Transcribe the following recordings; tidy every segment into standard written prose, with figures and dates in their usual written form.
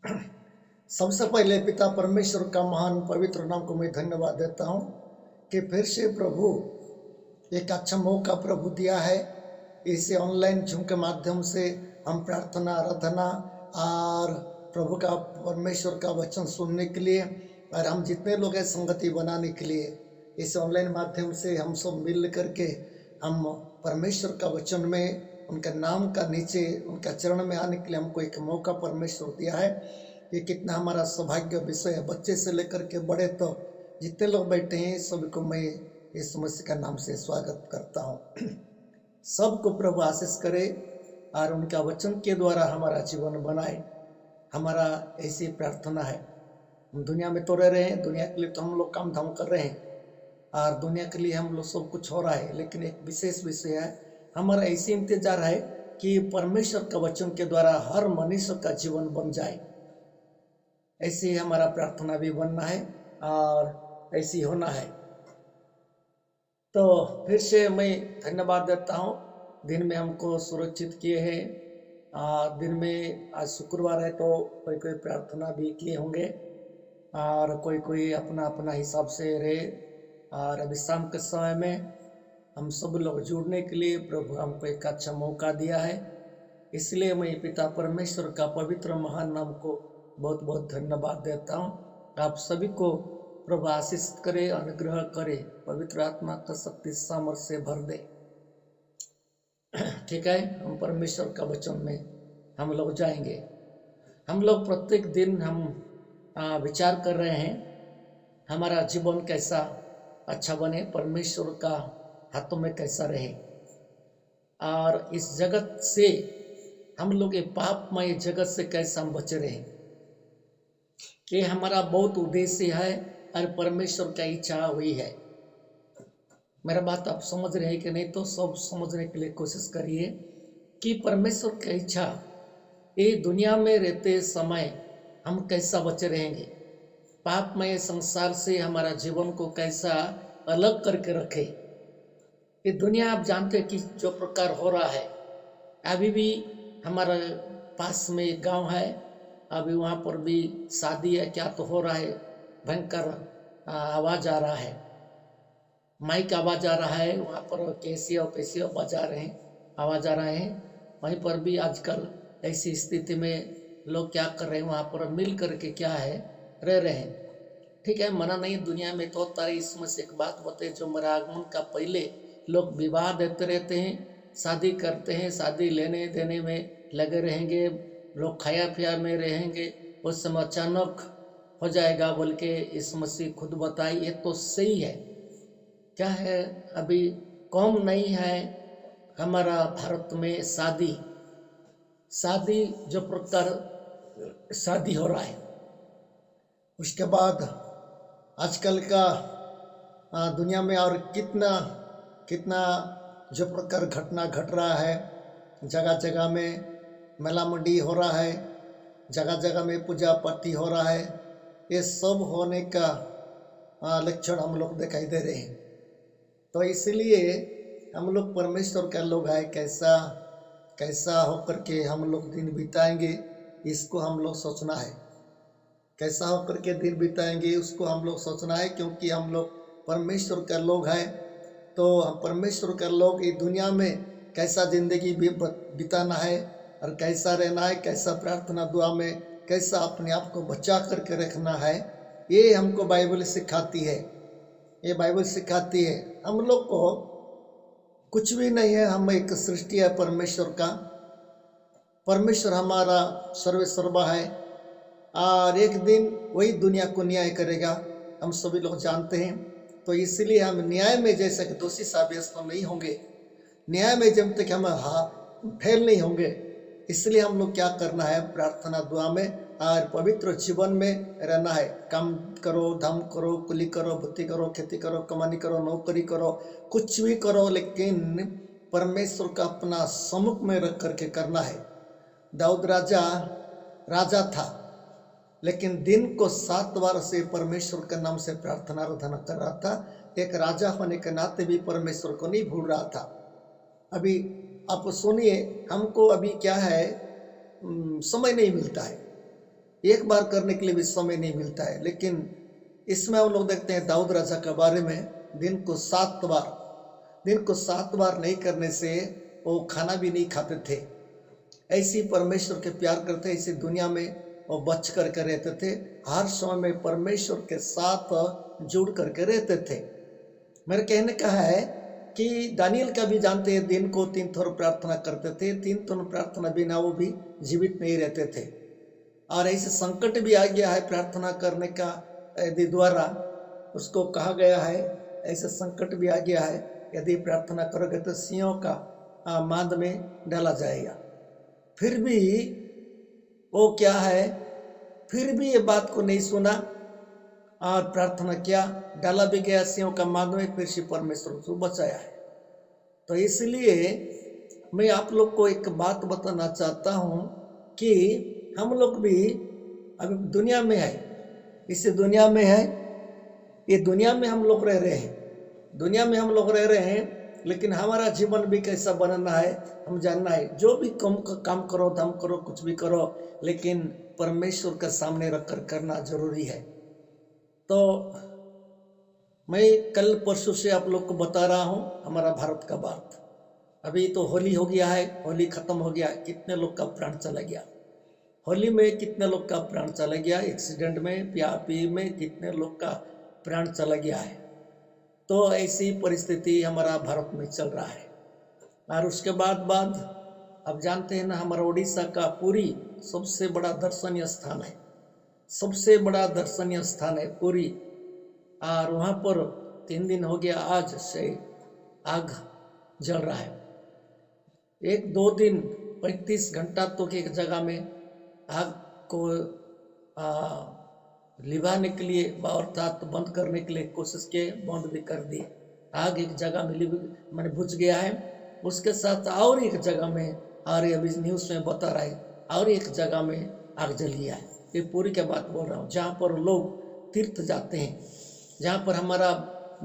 सबसे पहले पिता परमेश्वर का महान पवित्र नाम को मैं धन्यवाद देता हूँ कि फिर से प्रभु एक अच्छा मौका प्रभु दिया है। इसे ऑनलाइन जूम के माध्यम से हम प्रार्थना आराधना और प्रभु का परमेश्वर का वचन सुनने के लिए और हम जितने लोग हैं संगति बनाने के लिए इस ऑनलाइन माध्यम से हम सब मिल करके हम परमेश्वर का वचन में उनका नाम का नीचे उनका चरण में आने के लिए हमको एक मौका परमेश्वर दिया है। ये कितना हमारा सौभाग्य विषय है। बच्चे से लेकर के बड़े तो जितने लोग बैठे हैं सभी को मैं इस मसीह का नाम से स्वागत करता हूँ। सबको प्रभु आशीष करे और उनका वचन के द्वारा हमारा जीवन बनाए, हमारा ऐसी प्रार्थना है। हम दुनिया में तो रह रहे हैं, दुनिया के लिए तो हम लोग काम धाम कर रहे हैं और दुनिया के लिए हम लोग सब कुछ हो रहा है, लेकिन एक विशेष विषय है, हमारा ऐसी इंतजार है कि परमेश्वर का वचन के द्वारा हर मनुष्य का जीवन बन जाए। ऐसे हमारा प्रार्थना भी बनना है और ऐसी होना है। तो फिर से मैं धन्यवाद देता हूँ, दिन में हमको सुरक्षित किए हैं। दिन में आज शुक्रवार है तो कोई कोई प्रार्थना भी किए होंगे और कोई कोई अपना अपना हिसाब से रहे। और अभी शाम के समय में हम सब लोग जुड़ने के लिए प्रभु हमको एक अच्छा मौका दिया है, इसलिए मैं पिता परमेश्वर का पवित्र महान नाम को बहुत बहुत धन्यवाद देता हूँ। आप सभी को प्रभु आशीष करे, अनुग्रह करे, पवित्र आत्मा का शक्ति सामर्थ्य से भर दे। ठीक है, हम परमेश्वर का वचन में हम लोग जाएंगे। हम लोग प्रत्येक दिन हम विचार कर रहे हैं हमारा जीवन कैसा अच्छा बने, परमेश्वर का हाथों में कैसा रहे और इस जगत से हम लोग ये पापमय जगत से कैसे हम बचे रहें। ये हमारा बहुत उद्देश्य है और परमेश्वर का इच्छा हुई है। मेरा बात आप समझ रहे हैं कि नहीं, तो सब समझने के लिए कोशिश करिए कि परमेश्वर की इच्छा ये दुनिया में रहते समय हम कैसा बचे रहेंगे, पापमय संसार से हमारा जीवन को कैसा अलग करके रखे। ये दुनिया आप जानते हैं कि जो प्रकार हो रहा है, अभी भी हमारा पास में एक गांव है, अभी वहाँ पर भी शादी है क्या तो हो रहा है, भयंकर आवाज़ आ रहा है, माइक आवाज़ आ रहा है, वहाँ पर कैसियो पैसियो बजा रहे हैं, आवाज़ आ रहे हैं। वहीं पर भी आजकल ऐसी स्थिति में लोग क्या कर रहे हैं, वहाँ पर मिल करके क्या है रह रहे हैं। ठीक है, मना नहीं, दुनिया में तो होता है। इसमें से एक बात बताए, जो मेरा आगमन का पहले लोग विवाह देते रहते हैं, शादी करते हैं, शादी लेने देने में लगे रहेंगे, लोग खाया पिया में रहेंगे, उस समय अचानक हो जाएगा बोल के इस मसीह खुद बताई। ये तो सही है, क्या है अभी कम नहीं है हमारा भारत में शादी जो प्रकार शादी हो रहा है। उसके बाद आजकल का दुनिया में और कितना कितना जो प्रकार घटना घट रहा है, जगह जगह में मेला मंडी हो रहा है, जगह जगह में पूजा पाठी हो रहा है, ये सब होने का लक्षण हम लोग दिखाई दे रहे हैं। तो इसलिए हम लोग परमेश्वर का लोग है, कैसा कैसा होकर के हम लोग दिन बिताएंगे इसको हम लोग सोचना है, कैसा होकर के दिन बिताएंगे उसको हम लोग सोचना है, क्योंकि हम लोग परमेश्वर का लोग हैं। तो हम परमेश्वर का लोग इस दुनिया में कैसा जिंदगी बिताना है और कैसा रहना है, कैसा प्रार्थना दुआ में कैसा अपने आप को बचा करके रखना है, ये हमको बाइबल सिखाती है। ये बाइबल सिखाती है हम लोग को कुछ भी नहीं है, हम एक सृष्टि है परमेश्वर का। परमेश्वर हमारा सर्वे सर्वा है और एक दिन वही दुनिया को न्याय करेगा, हम सभी लोग जानते हैं। तो इसलिए हम न्याय में जैसे कि दोषी साब्यस्त तो नहीं होंगे, न्याय में जब तक हम फेल नहीं होंगे, इसलिए हम लोग क्या करना है, प्रार्थना दुआ में और पवित्र जीवन में रहना है। काम करो, धम करो, कुली करो, बुद्धि करो, खेती करो, कमानी करो, नौकरी करो, कुछ भी करो, लेकिन परमेश्वर का अपना सम्मुख में रख करके करना है। दाऊद राजा था, लेकिन दिन को 7 बार से परमेश्वर के नाम से प्रार्थना आराधना कर रहा था। एक राजा होने के नाते भी परमेश्वर को नहीं भूल रहा था। अभी आप सुनिए, हमको अभी क्या है समय नहीं मिलता है। एक बार करने के लिए भी समय नहीं मिलता है। लेकिन इसमें हम लोग देखते हैं दाऊद राजा के बारे में, दिन को 7 बार नहीं करने से वो खाना भी नहीं खाते थे। ऐसी परमेश्वर के प्यार करते, ऐसी दुनिया में वो बच करके रहते थे, हर समय में परमेश्वर के साथ जुड़ करके रहते थे। मेरे कहने का है कि दानियल का भी जानते हैं, दिन को 3 थोर प्रार्थना करते थे, 3 थोर प्रार्थना बिना वो भी जीवित नहीं रहते थे। और ऐसे संकट भी आ गया है प्रार्थना करने का यदि द्वारा, उसको कहा गया है, ऐसे संकट भी आ गया है, यदि प्रार्थना करोगे तो सिंहों का मांद में डाला जाएगा। फिर भी वो क्या है, फिर भी ये बात को नहीं सुना और प्रार्थना किया, डाला भी गया सिंहों का मांद में, फिर से परमेश्वर उसको बचाया है। तो इसलिए मैं आप लोग को एक बात बताना चाहता हूँ कि हम लोग भी अभी दुनिया में है, इस दुनिया में है, ये दुनिया में हम लोग रह रहे हैं, दुनिया में हम लोग रह रहे हैं, लेकिन हमारा जीवन भी कैसा बनना है हम जानना है। जो भी काम करो, धम करो, कुछ भी करो, लेकिन परमेश्वर के सामने रखकर करना जरूरी है। तो मैं कल परसों से आप लोग को बता रहा हूँ हमारा भारत का बात। अभी तो होली हो गया है, होली खत्म हो गया, कितने लोग का प्राण चला गया, होली में कितने लोग का प्राण चला गया, एक्सीडेंट में, पी में कितने लोग का प्राण चला गया है। तो ऐसी परिस्थिति हमारा भारत में चल रहा है। और उसके बाद अब जानते हैं ना, हमारा उड़ीसा का पुरी सबसे बड़ा दर्शनीय स्थान है, सबसे बड़ा दर्शनीय स्थान है पुरी। और वहाँ पर 3 दिन हो गया आज से आग जल रहा है। 1-2 दिन 35 घंटा तो एक जगह में आग को लिभाने के लिए अर्थात बंद करने के लिए कोशिश किए, बंद भी कर दिए। आग एक जगह में मैंने बुझ गया है, उसके साथ और एक जगह में, और अभी न्यूज़ में बता रहा है, और एक जगह में आग जल गया है। ये पूरी क्या बात बोल रहा हूँ, जहाँ पर लोग तीर्थ जाते हैं, जहाँ पर हमारा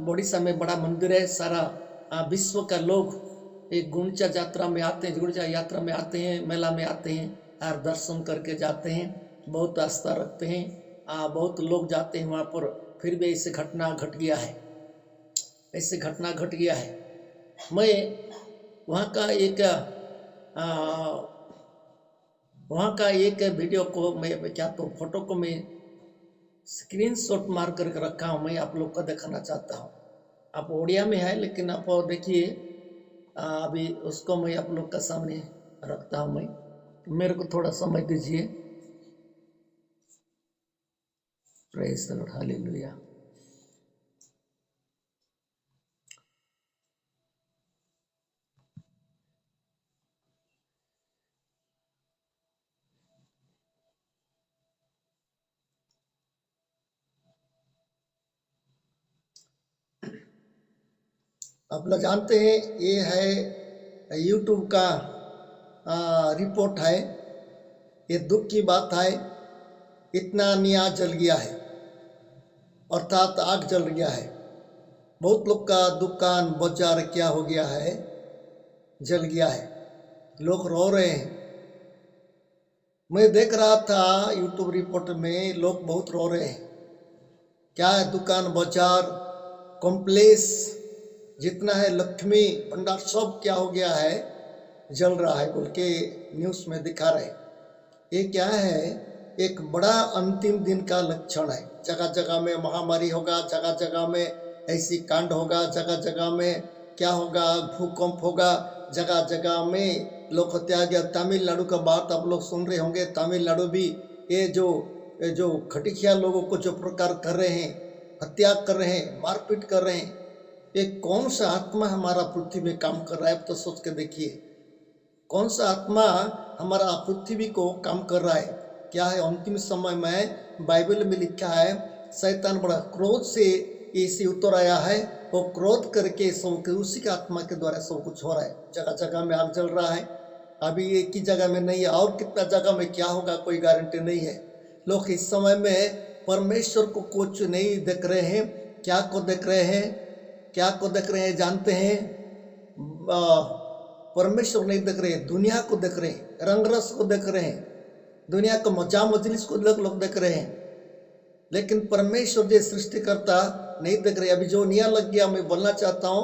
उड़ीसा में बड़ा मंदिर है, सारा विश्व का लोग एक गुंडीचा यात्रा में आते हैं, गुंडीचा यात्रा में आते हैं, मेला में आते हैं और दर्शन करके जाते हैं, बहुत आस्था रखते हैं, बहुत लोग जाते हैं वहाँ पर। फिर भी ऐसे घटना घट गया है, ऐसे घटना घट गया है। मैं वहाँ का एक वीडियो को मैं क्या तो फोटो को मैं स्क्रीनशॉट मार करके रखा हूँ, मैं आप लोग को दिखाना चाहता हूँ। आप ओडिया में है, लेकिन आप देखिए, अभी उसको मैं आप लोग का सामने रखता हूँ। मैं मेरे को थोड़ा समय दीजिए। Praise the Lord, hallelujah. आप लोग जानते हैं ये है यूट्यूब का रिपोर्ट है, ये दुख की बात है, इतना निया जल गया है, अर्थात आग जल गया है। बहुत लोग का दुकान बाजार क्या हो गया है, जल गया है, लोग रो रहे हैं। मैं देख रहा था यूट्यूब रिपोर्ट में, लोग बहुत रो रहे हैं। क्या है, दुकान बाजार कॉम्प्लेक्स जितना है, लक्ष्मी भंडार सब क्या हो गया है, जल रहा है बोल के न्यूज़ में दिखा रहे। ये क्या है, एक बड़ा अंतिम दिन का लक्षण है। जगह जगह में महामारी होगा, जगह जगह में ऐसी कांड होगा, जगह जगह में क्या होगा, भूकंप होगा, जगह जगह में लोग हत्या गया। तमिलनाडु का बात आप लोग सुन रहे होंगे, तमिलनाडु भी ये जो खटिकिया लोगों को जो प्रकार कर रहे हैं, हत्या कर रहे हैं, मारपीट कर रहे हैं, ये कौन सा आत्मा हमारा पृथ्वी में काम कर रहा है? अब तो सोच के देखिए, कौन सा आत्मा हमारा पृथ्वी को काम कर रहा है? क्या है, अंतिम समय में बाइबल में लिखा है, शैतान बड़ा क्रोध से इसे उतर आया है, वो क्रोध करके सब के उसी के आत्मा के द्वारा सब कुछ हो रहा है। जगह जगह में आग जल रहा है, अभी एक ही जगह में नहीं है, और कितना जगह में क्या होगा कोई गारंटी नहीं है। लोग इस समय में परमेश्वर को कुछ नहीं देख रहे हैं। क्या को देख रहे हैं, क्या को देख रहे हैं जानते हैं? परमेश्वर नहीं देख रहे, दुनिया को देख रहे हैं, रंग रस को देख रहे हैं। दुनिया को मजा मजलिस को लोग देख रहे हैं, लेकिन परमेश्वर जो सृष्टिकर्ता नहीं देख रहे। अभी जो निया लग गया, मैं बोलना चाहता हूँ,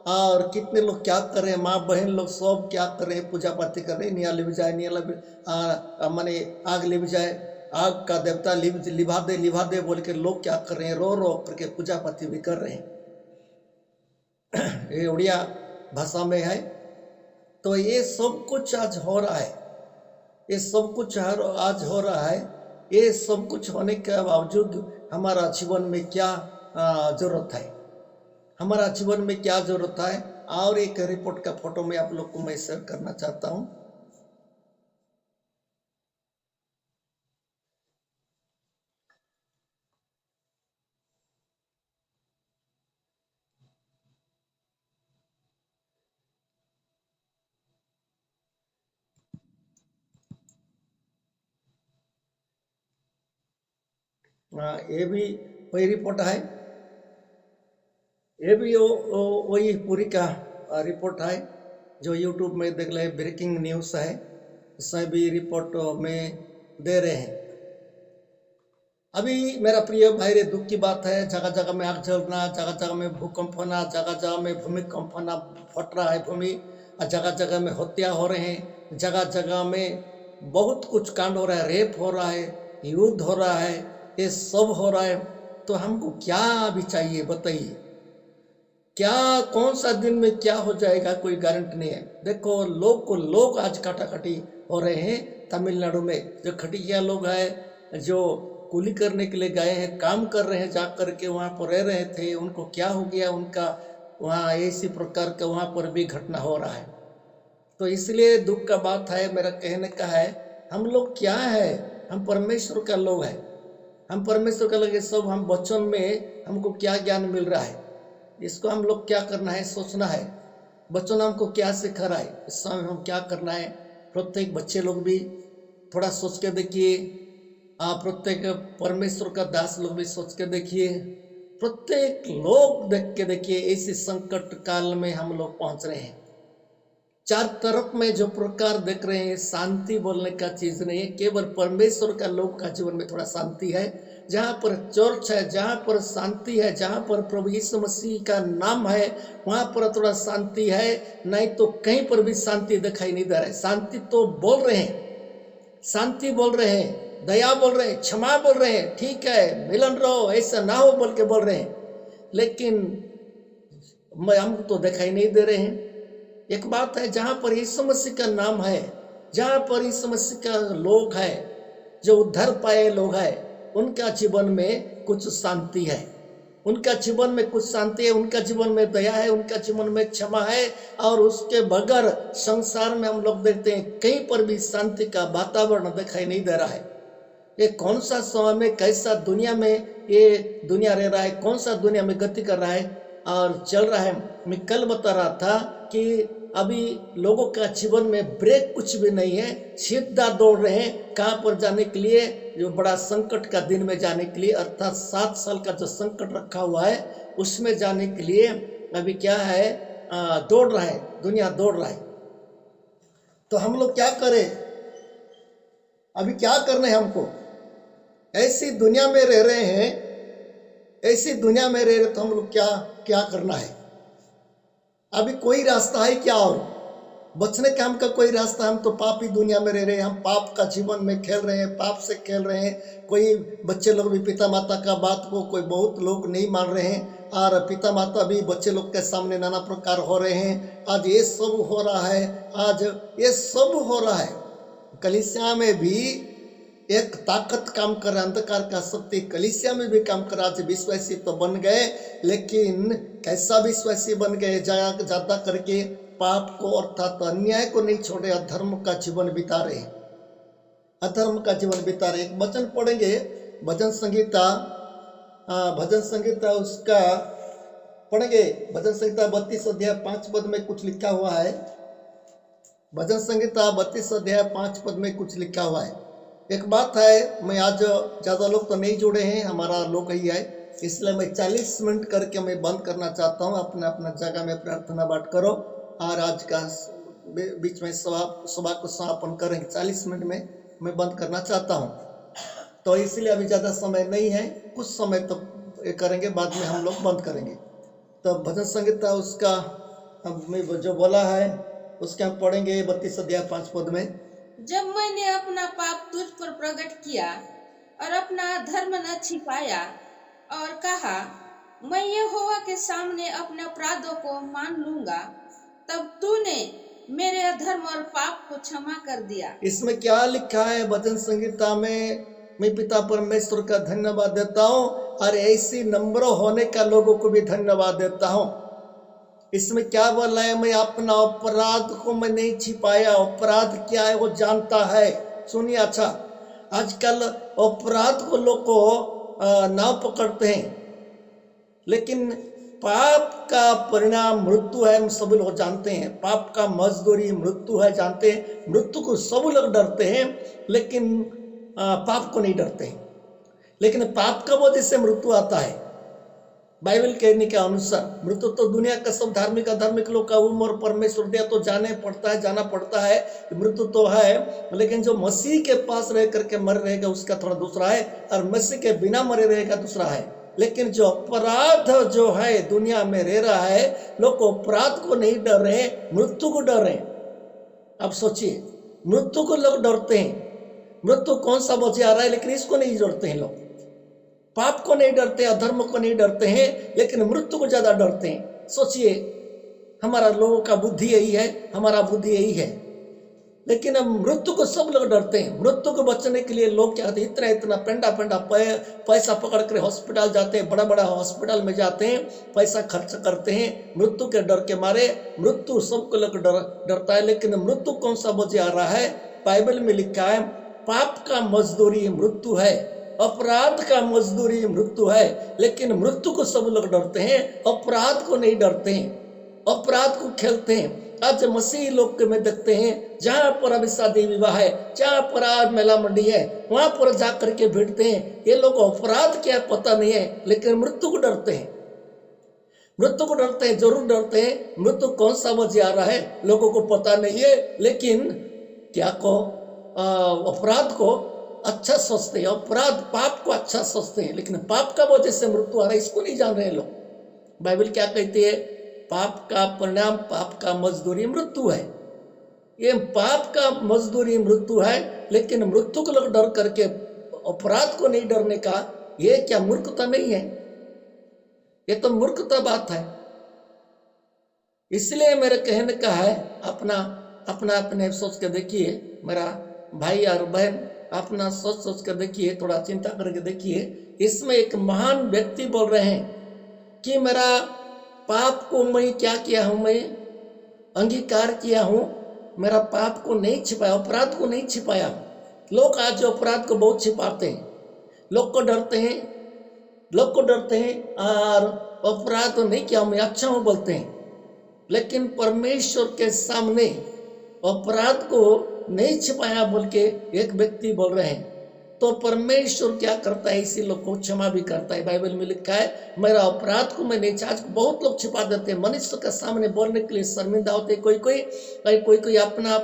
और कितने लोग क्या कर रहे हैं, माँ बहन लोग सब क्या कर रहे हैं, पूजा पाठी कर रहे हैं। निया लिभ जाए, निया माने आग लिभ जाए, आग का देवता लिभा दे बोल के लोग क्या कर रहे हैं, रो रो करके पूजा पाठी भी कर रहे हैं। ये उड़िया भाषा में है। तो ये सब कुछ आज हो रहा है, ये सब कुछ आज हो रहा है। ये सब कुछ होने के बावजूद हमारा जीवन में क्या जरूरत है, हमारा जीवन में क्या जरूरत है। और एक रिपोर्ट का फोटो में आप लोग को मैं शेयर करना चाहता हूँ। ये भी वही रिपोर्ट है, ये भी वही पूरी का रिपोर्ट है जो यूट्यूब में देख ले, ब्रेकिंग न्यूज़ है, उसमें भी रिपोर्ट में दे रहे हैं। अभी मेरा प्रिय भाई रे, दुख की बात है, जगह जगह में आग जलना, जगह जगह में भूकंप होना, जगह जगह में भूमिकंप होना, फट रहा है भूमि, जगह जगह में हत्या हो रहे हैं, जगह जगह में बहुत कुछ कांड हो रहा है, रेप हो रहा है, युद्ध हो रहा है, ये सब हो रहा है। तो हमको क्या अभी चाहिए बताइए, क्या कौन सा दिन में क्या हो जाएगा कोई गारंटी नहीं है। देखो लोग आज काटाकाटी हो रहे हैं तमिलनाडु में। जो खटिया लोग हैं, जो कूली करने के लिए गए हैं, काम कर रहे हैं, जा करके वहाँ पर रह रहे थे, उनको क्या हो गया, उनका वहाँ इसी प्रकार का वहाँ पर भी घटना हो रहा है। तो इसलिए दुख का बात है, मेरा कहने का है, हम लोग क्या है, हम परमेश्वर का लोग हैं, हम परमेश्वर का लोग। सब हम वचन में हमको क्या ज्ञान मिल रहा है, इसको हम लोग क्या करना है, सोचना है। बच्चों ने हमको क्या सिखा रहा है, इस समय हम क्या करना है। प्रत्येक बच्चे लोग भी थोड़ा सोच के देखिए, आप प्रत्येक परमेश्वर का दास लोग भी सोच के देखिए, प्रत्येक लोग देख के देखिए, इसी संकट काल में हम लोग पहुंच रहे हैं। चार तरफ में जो प्रकार देख रहे हैं, शांति बोलने का चीज नहीं है। केवल परमेश्वर का लोग का जीवन में थोड़ा शांति है। जहाँ पर चर्च है, जहाँ पर शांति है, जहाँ पर प्रभु यीशु मसीह का नाम है, वहाँ पर थोड़ा शांति है। नहीं तो कहीं पर भी शांति दिखाई नहीं दे रहा है। शांति तो बोल रहे हैं, शांति बोल रहे हैं, दया बोल रहे हैं, क्षमा बोल रहे हैं, ठीक है मिलन रहो, ऐसा ना हो बोल के बोल रहे हैं, लेकिन हम तो दिखाई नहीं दे रहे हैं। एक बात है, जहां पर यीशु मसीह का नाम है, जहां पर यीशु मसीह का लोग है, जो उद्धार पाए लोग है, उनका जीवन में कुछ शांति है, उनका जीवन में कुछ शांति है, उनका जीवन में दया है, उनका जीवन में क्षमा है। और उसके बगैर संसार में हम लोग देखते हैं कहीं पर भी शांति का वातावरण दिखाई नहीं दे रहा है। ये कौन सा समय में, कैसा दुनिया में ये दुनिया रह रहा है, कौन सा दुनिया में गति कर रहा है और चल रहा है। मैं कल बता रहा था कि अभी लोगों का जीवन में ब्रेक कुछ भी नहीं है, सीधा दौड़ रहे हैं कहाँ पर जाने के लिए, जो बड़ा संकट का दिन में जाने के लिए, अर्थात 7 साल का जो संकट रखा हुआ है उसमें जाने के लिए अभी क्या है, दौड़ रहा है, दुनिया दौड़ रहा है। तो हम लोग क्या करें, अभी क्या करना है हमको। ऐसी दुनिया में रह रहे हैं, ऐसी दुनिया में रह रहे, तो हम लोग क्या क्या करना है। अभी कोई रास्ता है क्या, और बचने का हमका कोई रास्ता। हम तो पापी दुनिया में रह रहे हैं, हम पाप का जीवन में खेल रहे हैं, पाप से खेल रहे हैं। कोई बच्चे लोग भी पिता माता का बात को कोई बहुत लोग नहीं मान रहे हैं, और पिता माता भी बच्चे लोग के सामने नाना प्रकार हो रहे हैं। आज ये सब हो रहा है, आज ये सब हो रहा है। कलीसिया में भी एक ताकत काम कर रहा है, अंधकार का शक्ति कलीसिया में भी काम कर रहा है। विश्वासी तो बन गए, लेकिन कैसा विश्वासी बन गए, ज्यादा करके पाप को अर्थात अन्याय को नहीं छोड़े, अधर्म का जीवन बिता रहे, अधर्म का जीवन बिता रहे। एक वचन पढ़ेंगे, भजन संगीता, भजन संगीता उसका पढ़ेंगे, भजन संगीता 32 अध्याय 5 पद में कुछ लिखा हुआ है। भजन संगीता 32 अध्याय 5 पद में कुछ लिखा हुआ है। एक बात है, मैं आज ज़्यादा लोग तो नहीं जुड़े हैं, हमारा लोग ही है, इसलिए मैं 40 मिनट करके मैं बंद करना चाहता हूँ। अपना अपना जगह में प्रार्थना बात करो, और आज का बीच में सभा को समापन करेंगे। 40 मिनट में मैं बंद करना चाहता हूँ। तो इसलिए अभी ज़्यादा समय नहीं है, कुछ समय तक ये करेंगे, बाद में हम लोग बंद करेंगे। तो भजन संहिता उसका मैं जो बोला है उसके हम पढ़ेंगे 32 अध्याय 5 पद में। जब मैंने अपना पाप तुझ पर प्रकट किया और अपना धर्म न छिपाया और कहा मैं यहोवा के सामने अपने अपराधों को मान लूंगा, तब तूने मेरे अधर्म और पाप को क्षमा कर दिया। इसमें क्या लिखा है भजन संहिता में? मैं पिता परमेश्वर का धन्यवाद देता हूँ और ऐसी नम्र होने का लोगों को भी धन्यवाद देता हूँ। इसमें क्या बोला है? मैं अपना अपराध को मैं नहीं छिपाया। अपराध क्या है वो जानता है। सुनिए अच्छा, आजकल अपराध को लोग को ना पकड़ते हैं, लेकिन पाप का परिणाम मृत्यु है, हम सभी लोग जानते हैं। पाप का मजदूरी मृत्यु है, जानते हैं। मृत्यु को सब लोग डरते हैं, लेकिन पाप को नहीं डरते हैं। लेकिन पाप का वजह से मृत्यु आता है। बाइबल कहने के अनुसार मृत्यु तो दुनिया का सब धार्मिक लोग का उम्र परमेश्वर दिया तो जाना पड़ता है। मृत्यु तो है, लेकिन जो मसीह के पास रह करके मर रहेगा उसका थोड़ा दूसरा है, और मसीह के बिना मरे रहेगा दूसरा है। लेकिन जो अपराध जो है दुनिया में रह रहा है, लोग अपराध को नहीं डर रहे, मृत्यु को डर रहे। अब सोचिए, मृत्यु को लोग डरते हैं। मृत्यु कौन सा वजह आ रहा है, लेकिन इसको नहीं डरते हैं लोग। पाप को नहीं डरते, अधर्म को नहीं डरते हैं, लेकिन मृत्यु को ज्यादा डरते हैं। सोचिए, हमारा लोगों का बुद्धि यही है, हमारा बुद्धि यही है। लेकिन अब मृत्यु को सब लोग डरते हैं। मृत्यु को बचने के लिए लोग क्या करते हैं? इतना इतना पेंडा पैसा पकड़ कर हॉस्पिटल जाते हैं, बड़ा बड़ा हॉस्पिटल में जाते हैं, पैसा खर्च करते हैं मृत्यु के डर के मारे। मृत्यु सबको लोग डरता है, लेकिन मृत्यु कौन सा वजह आ रहा है? बाइबल में लिखा है पाप का मजदूरी मृत्यु है, अपराध का मजदूरी मृत्यु है। लेकिन मृत्यु को सब लोग डरते हैं, अपराध को नहीं डरते हैं, अपराध को खेलते हैं। आज मसीही लोग के में देखते हैं, जहां पर अभी शादी विवाह है, जहां पर आज मेला मंडी है, वहां पर जाकर के बैठते हैं। ये लोग अपराध क्या पता नहीं है, लेकिन मृत्यु को डरते हैं। मृत्यु को डरते हैं, जरूर डरते हैं। मृत्यु कौन सा वजह आ रहा है लोगों को पता नहीं है, लेकिन क्या को अपराध को अच्छा सोचते हैं, अपराध पाप को अच्छा सोचते हैं, लेकिन पाप का वजह से मृत्यु आ रहा है इसको नहीं जान रहे लोग। बाइबल क्या कहती है? पाप का परिणाम, पाप का मजदूरी मृत्यु है। ये पाप का मजदूरी मृत्यु है, लेकिन मृत्यु को लोग डर करके अपराध को नहीं डरने का, ये क्या मूर्खता नहीं है? ये तो मूर्खता बात है। इसलिए मेरे कहने का है, अपना अपना अपने सोच के देखिए मेरा भाई और बहन, अपना सोच कर देखिए, थोड़ा चिंता करके देखिए। इसमें एक महान व्यक्ति बोल रहे हैं कि मेरा पाप को मैं क्या किया हूं, मैं अंगीकार किया हूं, मेरा पाप को नहीं छिपाया, अपराध को नहीं छिपाया। लोग आज अपराध को बहुत छिपाते हैं, लोग को डरते हैं, और अपराध तो नहीं किया, मैं अच्छा हूं बोलते हैं। लेकिन परमेश्वर के सामने अपराध को नहीं छिपाया बोल के एक व्यक्ति बोल रहे हैं, तो परमेश्वर क्या करता है? इसी लोग को क्षमा भी करता है। बाइबल में लिखा है मेरा अपराध को मैं नहीं, आज बहुत लोग छिपा देते हैं, मनुष्य के सामने बोलने के लिए शर्मिंदा होते। कोई अपना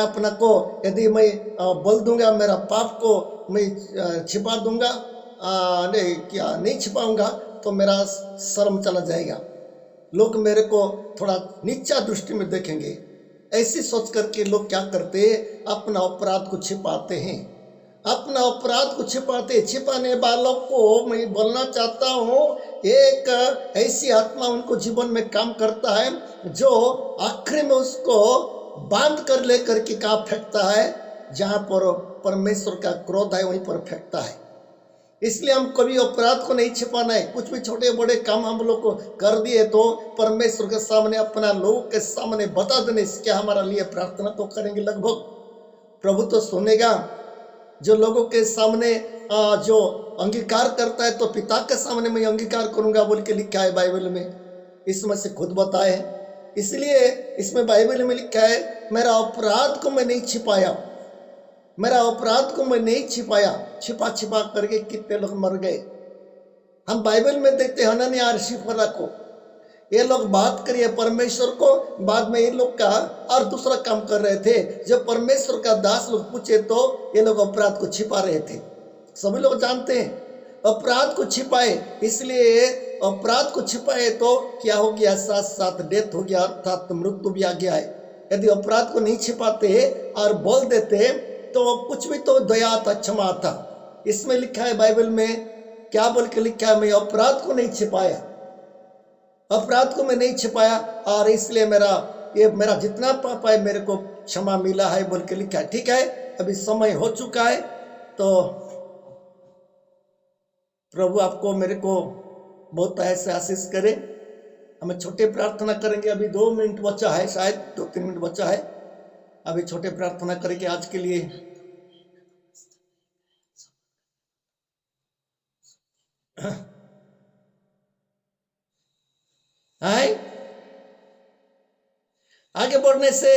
अपना को यदि मैं बोल दूंगा, मेरा पाप को मैं छिपा दूंगा, नहीं क्या नहीं छिपाऊंगा, तो मेरा शर्म चला जाएगा, लोग मेरे को थोड़ा नीचा दृष्टि में देखेंगे। ऐसी सोच करके लोग क्या करते हैं? अपना अपराध को छिपाते हैं, अपना अपराध को छिपाने वालों को मैं बोलना चाहता हूँ, एक ऐसी आत्मा उनको जीवन में काम करता है जो आखिरी में उसको बांध कर लेकर के कहाँ फेंकता है? जहां पर परमेश्वर का क्रोध है वहीं पर फेंकता है। इसलिए हम कभी अपराध को नहीं छिपाना है। कुछ भी छोटे बड़े काम हम लोग को कर दिए तो परमेश्वर के सामने, अपना लोगों के सामने बता देने से क्या हमारा लिए प्रार्थना तो करेंगे लगभग, प्रभु तो सुनेगा। जो लोगों के सामने जो अंगीकार करता है, तो पिता के सामने मैं अंगीकार करूंगा बोल के लिखा है बाइबल में, इसमें से खुद बताए। इसलिए इसमें बाइबल में लिखा है मेरा अपराध को मैं नहीं छिपाया, मेरा अपराध को मैं नहीं छिपाया। छिपा करके कितने लोग मर गए। हम बाइबल में देखते हैं हनन्याह और सप्फरा को, ये लोग बात करिए परमेश्वर को, बाद में ये लोग का और दूसरा काम कर रहे थे। जब परमेश्वर का दास लोग पूछे तो ये लोग अपराध को छिपा रहे थे। सभी लोग जानते हैं अपराध को छिपाए, इसलिए अपराध को छिपाए तो क्या हो गया, साथ साथ डेथ हो गया, अर्थात मृत्यु भी आ गया है। यदि अपराध को नहीं छिपाते और बोल देते तो कुछ भी तो दया था, क्षमा था। इसमें लिखा है बाइबल में, क्या बोल के लिखा है, मैं अपराध को नहीं छिपाया, अपराध को मैं नहीं छिपाया और इसलिए मेरा जितना पाप है मेरे को क्षमा मिला है बोल के लिखा है। ठीक है, अभी समय हो चुका है, तो प्रभु आपको मेरे को बहुत ऐसे आशीष करे। हमें छोटे प्रार्थना करेंगे, अभी 2 मिनट बचा है, शायद 2-3 मिनट बचा है। अभी छोटे प्रार्थना करेंगे आज के लिए। है आगे बढ़ने से